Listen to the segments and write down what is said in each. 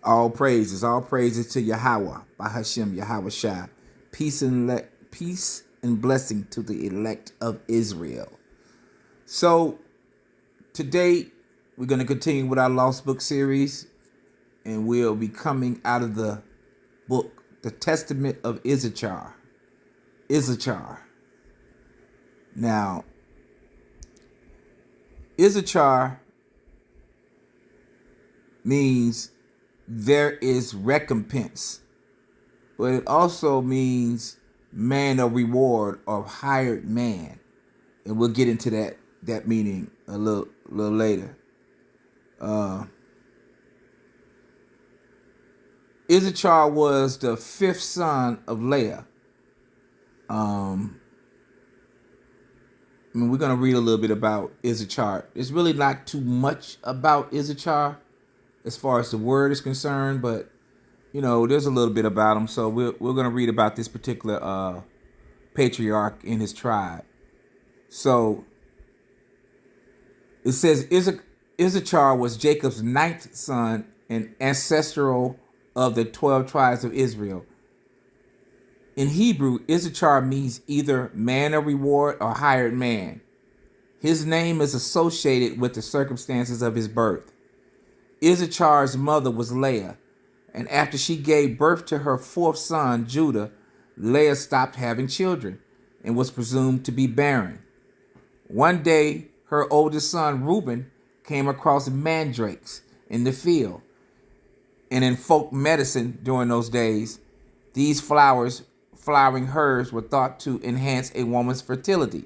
All praises to Yahweh, by Hashem, Yahweh Shai. Peace and blessing to the elect of Israel. So, today, we're going to continue with our Lost Book series, and we'll be coming out of the book, The Testament of Issachar. Now, Issachar means there is recompense, but it also means man of reward or hired man, and we'll get into that meaning a little later. Issachar was the fifth son of Leah. We're going to read a little bit about Issachar. There's really not too much about Issachar as far as the word is concerned, but there's a little bit about him. So we're going to read about this particular patriarch in his tribe. So it says Issachar was Jacob's ninth son and ancestral of the 12 tribes of Israel. In Hebrew, Issachar means either man of reward or hired man. His name is associated with the circumstances of his birth. Issachar's mother was Leah, and after she gave birth to her fourth son, Judah, Leah stopped having children and was presumed to be barren. One day, her oldest son, Reuben, came across mandrakes in the field. And in folk medicine during those days, these flowering herbs were thought to enhance a woman's fertility.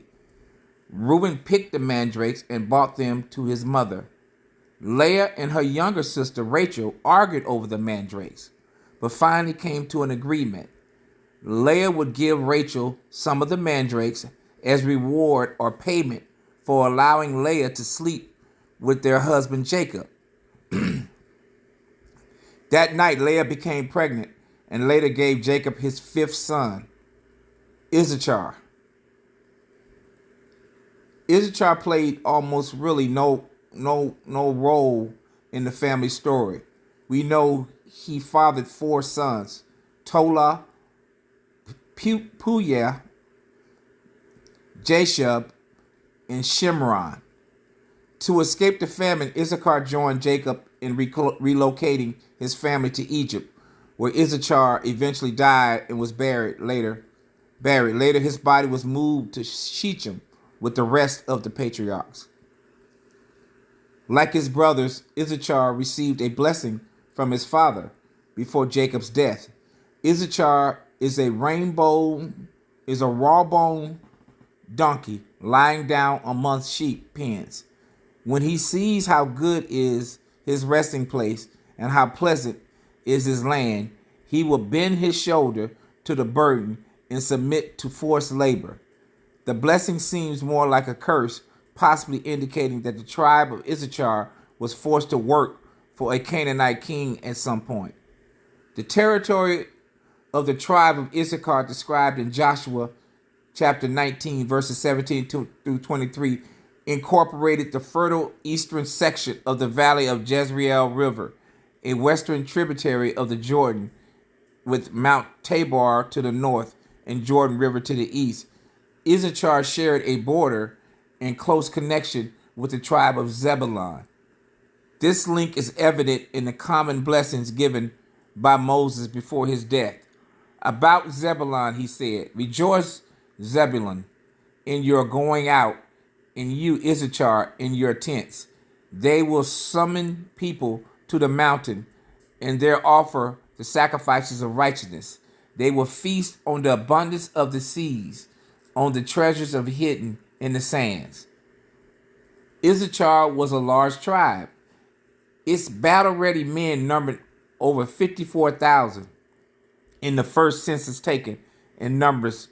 Reuben picked the mandrakes and brought them to his mother. Leah and her younger sister Rachel argued over the mandrakes, but finally came to an agreement. Leah would give Rachel some of the mandrakes as reward or payment for allowing Leah to sleep with their husband Jacob. That night, Leah became pregnant and later gave Jacob his fifth son, Issachar. Issachar played almost really no role in the family story. We know he fathered four sons, Tola, Puyah, Jashub, and Shimron. To escape the famine, Issachar joined Jacob in relocating his family to Egypt, where Issachar eventually died and was buried later. Later, his body was moved to Shechem with the rest of the patriarchs. Like his brothers, Issachar received a blessing from his father before Jacob's death. Issachar is a raw-boned donkey lying down amongst sheep pens. When he sees how good is his resting place and how pleasant is his land, he will bend his shoulder to the burden and submit to forced labor. The blessing seems more like a curse, possibly indicating that the tribe of Issachar was forced to work for a Canaanite king at some point. The territory of the tribe of Issachar described in Joshua chapter 19, verses 17 through 23, incorporated the fertile eastern section of the valley of Jezreel River, a western tributary of the Jordan, with Mount Tabor to the north and Jordan River to the east. Issachar shared a border and close connection with the tribe of Zebulun. This link is evident in the common blessings given by Moses before his death. About Zebulun, he said, "Rejoice, Zebulun, in your going out, and you, Issachar, in your tents. They will summon people to the mountain, and there offer the sacrifices of righteousness. They will feast on the abundance of the seas, on the treasures of hidden in the sands." Issachar was a large tribe. Its battle-ready men numbered over 54,000 in the first census taken in Numbers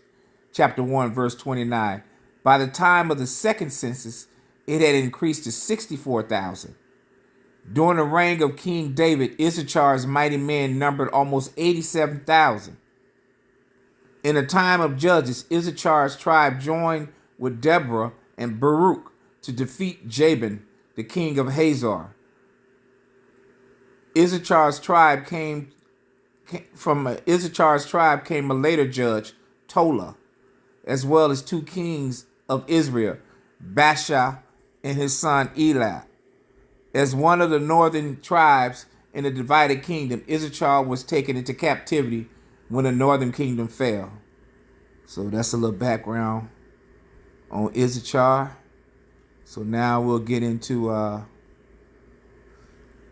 chapter 1, verse 29. By the time of the second census, it had increased to 64,000. During the reign of King David, Issachar's mighty men numbered almost 87,000. In the time of Judges, Issachar's tribe joined with Deborah and Baruch to defeat Jabin, the king of Hazor. Issachar's tribe came from Issachar's tribe came a later judge, Tola, as well as two kings of Israel, Baasha and his son Elah. As one of the northern tribes in the divided kingdom, Issachar was taken into captivity when the northern kingdom fell. So that's a little background on Issachar. So now we'll get into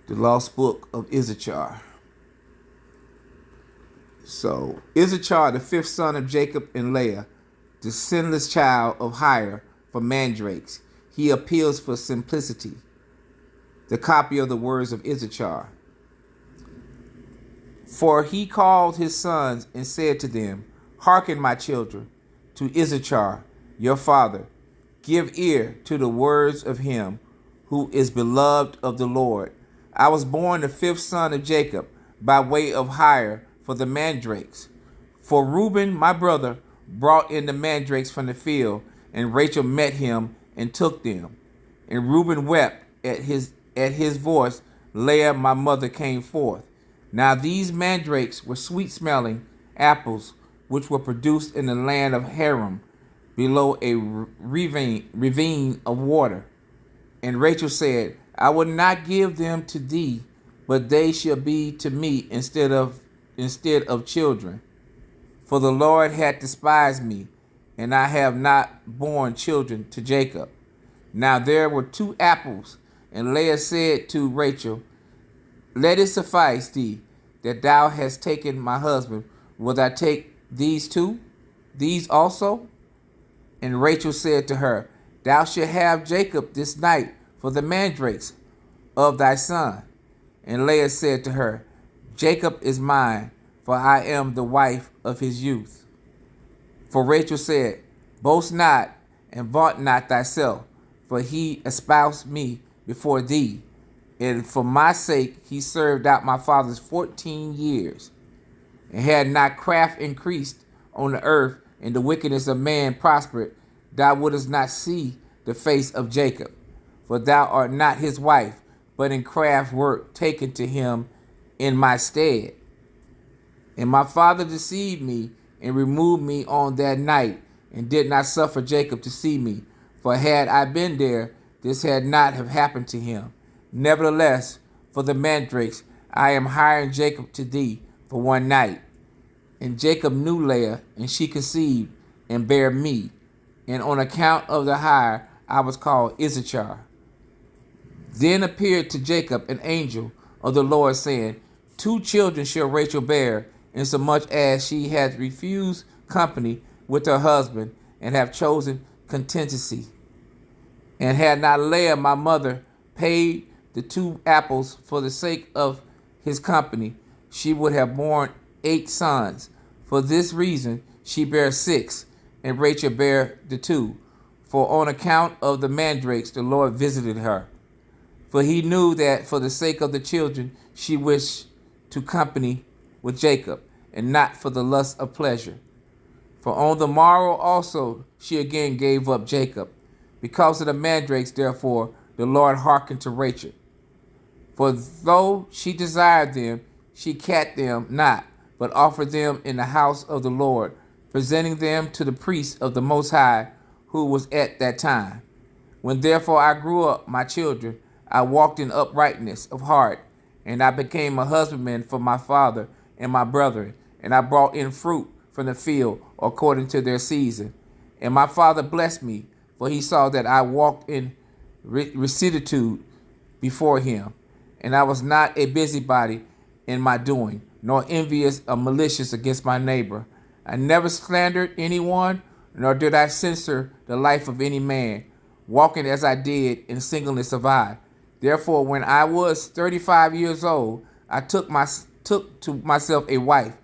the lost book of Issachar. So Issachar, the fifth son of Jacob and Leah, the sinless child of hire for mandrakes, he appeals for simplicity. The copy of the words of Issachar. For he called his sons and said to them, Hearken, my children, to Issachar, your father. Give ear to the words of him who is beloved of the Lord. I was born the fifth son of Jacob by way of hire for the mandrakes. For Reuben, my brother, brought in the mandrakes from the field, and Rachel met him and took them. And Reuben wept at his voice. Leah, my mother, came forth. Now these mandrakes were sweet-smelling apples, which were produced in the land of Haram, below a ravine of water. And Rachel said, I will not give them to thee, but they shall be to me instead of children. For the Lord hath despised me, and I have not borne children to Jacob. Now there were two apples, and Leah said to Rachel, Let it suffice thee that thou hast taken my husband. Will I take these two, these also? And Rachel said to her, Thou shalt have Jacob this night for the mandrakes of thy son. And Leah said to her, Jacob is mine, for I am the wife of his youth. For Rachel said, Boast not and vaunt not thyself, for he espoused me before thee, and for my sake he served out my father's 14 years. And had not craft increased on the earth, and the wickedness of man prospered, thou wouldest not see the face of Jacob. For thou art not his wife, but in craft wert taken to him in my stead. And my father deceived me and removed me on that night, and did not suffer Jacob to see me. For had I been there, this had not have happened to him. Nevertheless, for the mandrakes, I am hiring Jacob to thee for one night. And Jacob knew Leah, and she conceived and bare me. And on account of the hire, I was called Issachar. Then appeared to Jacob an angel of the Lord, saying, 2 children shall Rachel bear, insomuch as she hath refused company with her husband, and have chosen continency. And had not Leah, my mother, paid the 2 apples for the sake of his company, she would have borne 8 sons. For this reason she bare 6, and Rachel bare the 2. For on account of the mandrakes the Lord visited her. For he knew that for the sake of the children she wished to company with Jacob, and not for the lust of pleasure. For on the morrow also she again gave up Jacob. Because of the mandrakes, therefore, the Lord hearkened to Rachel. For though she desired them, she kept them not, but offered them in the house of the Lord, presenting them to the priest of the Most High, who was at that time. When therefore I grew up, my children, I walked in uprightness of heart, and I became a husbandman for my father and my brethren, and I brought in fruit from the field according to their season. And my father blessed me, for he saw that I walked in rectitude before him, and I was not a busybody in my doing, nor envious or malicious against my neighbor. I never slandered anyone, nor did I censure the life of any man, walking as I did in singleness of eye. Therefore, when I was 35 years old, I took to myself a wife,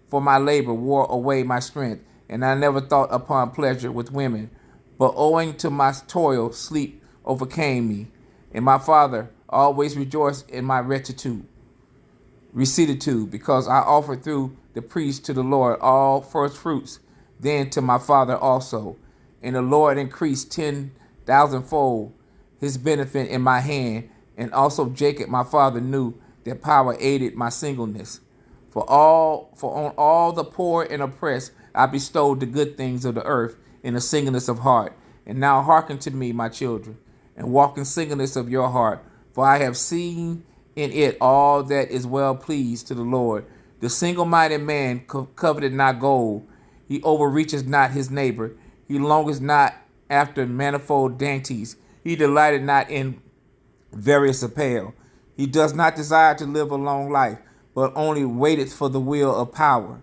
for my labor wore away my strength, and I never thought upon pleasure with women. But owing to my toil, sleep overcame me, and my father always rejoiced in my rectitude, because I offered through the priest to the Lord all first fruits, then to my father also. And the Lord increased 10,000-fold his benefit in my hand, and also Jacob my father knew that power aided my singleness. For on all the poor and oppressed I bestowed the good things of the earth in a singleness of heart. And now hearken to me, my children, and walk in singleness of your heart, for I have seen in it all that is well pleased to the Lord. The single-minded man coveted not gold. He overreaches not his neighbor. He longeth not after manifold dainties. He delighted not in various apparel. He does not desire to live a long life, but only waiteth for the will of power.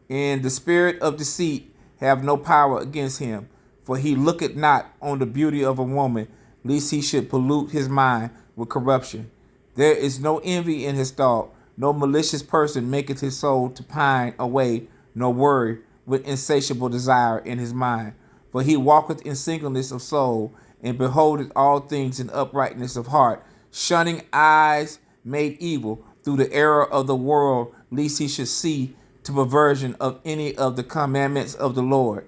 And the spirit of deceit have no power against him, for he looketh not on the beauty of a woman, lest he should pollute his mind with corruption. There is no envy in his thought, no malicious person maketh his soul to pine away, nor worry with insatiable desire in his mind. For he walketh in singleness of soul, and beholdeth all things in uprightness of heart, shunning eyes made evil through the error of the world, lest he should see to perversion of any of the commandments of the Lord.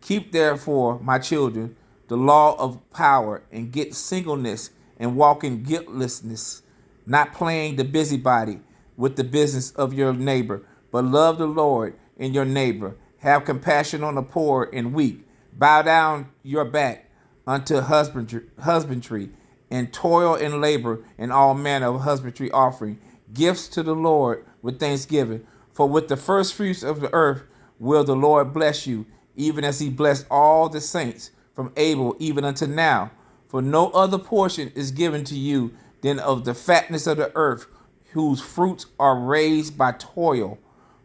Keep therefore, my children, the law of power, and get singleness, and walk in guiltlessness, not playing the busybody with the business of your neighbor, but love the Lord and your neighbor. Have compassion on the poor and weak. Bow down your back unto husbandry, and toil and labor in all manner of husbandry offering gifts to the Lord with thanksgiving. For with the first fruits of the earth will the Lord bless you, even as he blessed all the saints from Abel even unto now. For no other portion is given to you than of the fatness of the earth, whose fruits are raised by toil.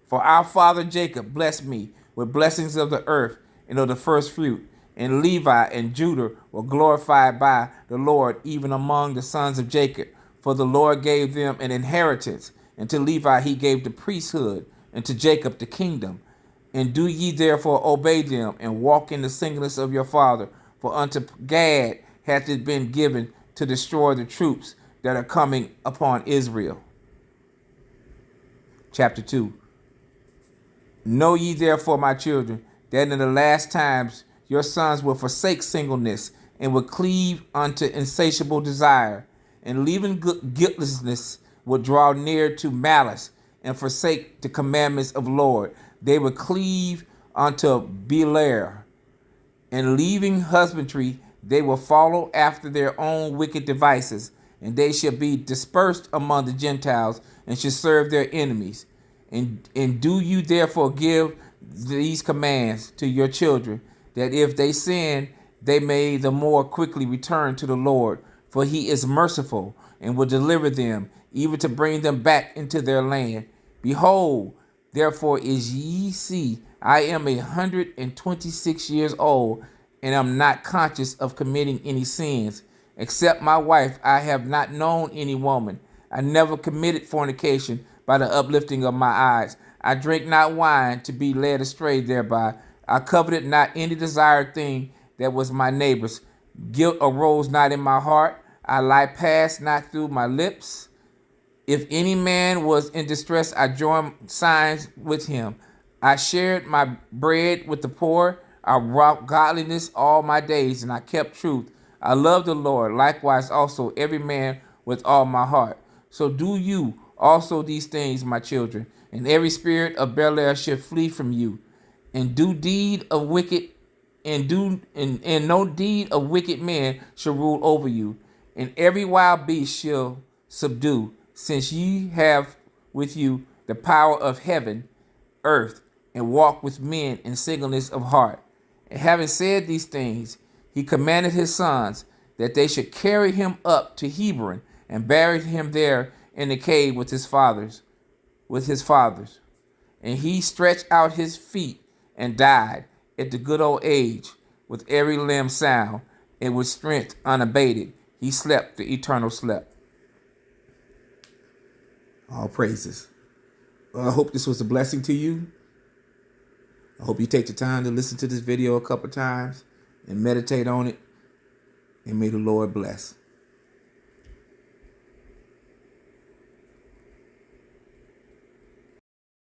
For our father Jacob blessed me with blessings of the earth and of the first fruit. And Levi and Judah were glorified by the Lord even among the sons of Jacob. For the Lord gave them an inheritance, and to Levi he gave the priesthood, and to Jacob the kingdom. And do ye therefore obey them, and walk in the singleness of your father. For unto Gad hath it been given to destroy the troops that are coming upon Israel. Chapter 2. Know ye therefore, my children, that in the last times your sons will forsake singleness, and will cleave unto insatiable desire, and leaving guiltlessness will draw near to malice, and forsake the commandments of Lord. They will cleave unto Beliar, and leaving husbandry, they will follow after their own wicked devices, and they shall be dispersed among the Gentiles, and shall serve their enemies. And do you therefore give these commands to your children, that if they sin, they may the more quickly return to the Lord, for he is merciful, and will deliver them, even to bring them back into their land. Behold, therefore, as ye see, I am 126 years old, and am not conscious of committing any sins. Except my wife, I have not known any woman. I never committed fornication by the uplifting of my eyes. I drink not wine to be led astray thereby. I coveted not any desired thing that was my neighbor's. Guilt arose not in my heart. I lied passed not through my lips. If any man was in distress, I joined signs with him. I shared my bread with the poor. I wrought godliness all my days, and I kept truth. I loved the Lord, likewise also every man with all my heart. So do you also these things, my children, and every spirit of Belial should flee from you. And no deed of wicked men shall rule over you, and every wild beast shall subdue, since ye have with you the power of heaven, earth, and walk with men in singleness of heart. And having said these things, he commanded his sons that they should carry him up to Hebron, and buried him there in the cave with his fathers. And he stretched out his feet and died at the good old age, with every limb sound, and with strength unabated. He slept the eternal sleep. All praises. I hope this was a blessing to you. I hope you take the time to listen to this video a couple times and meditate on it. And may the Lord bless.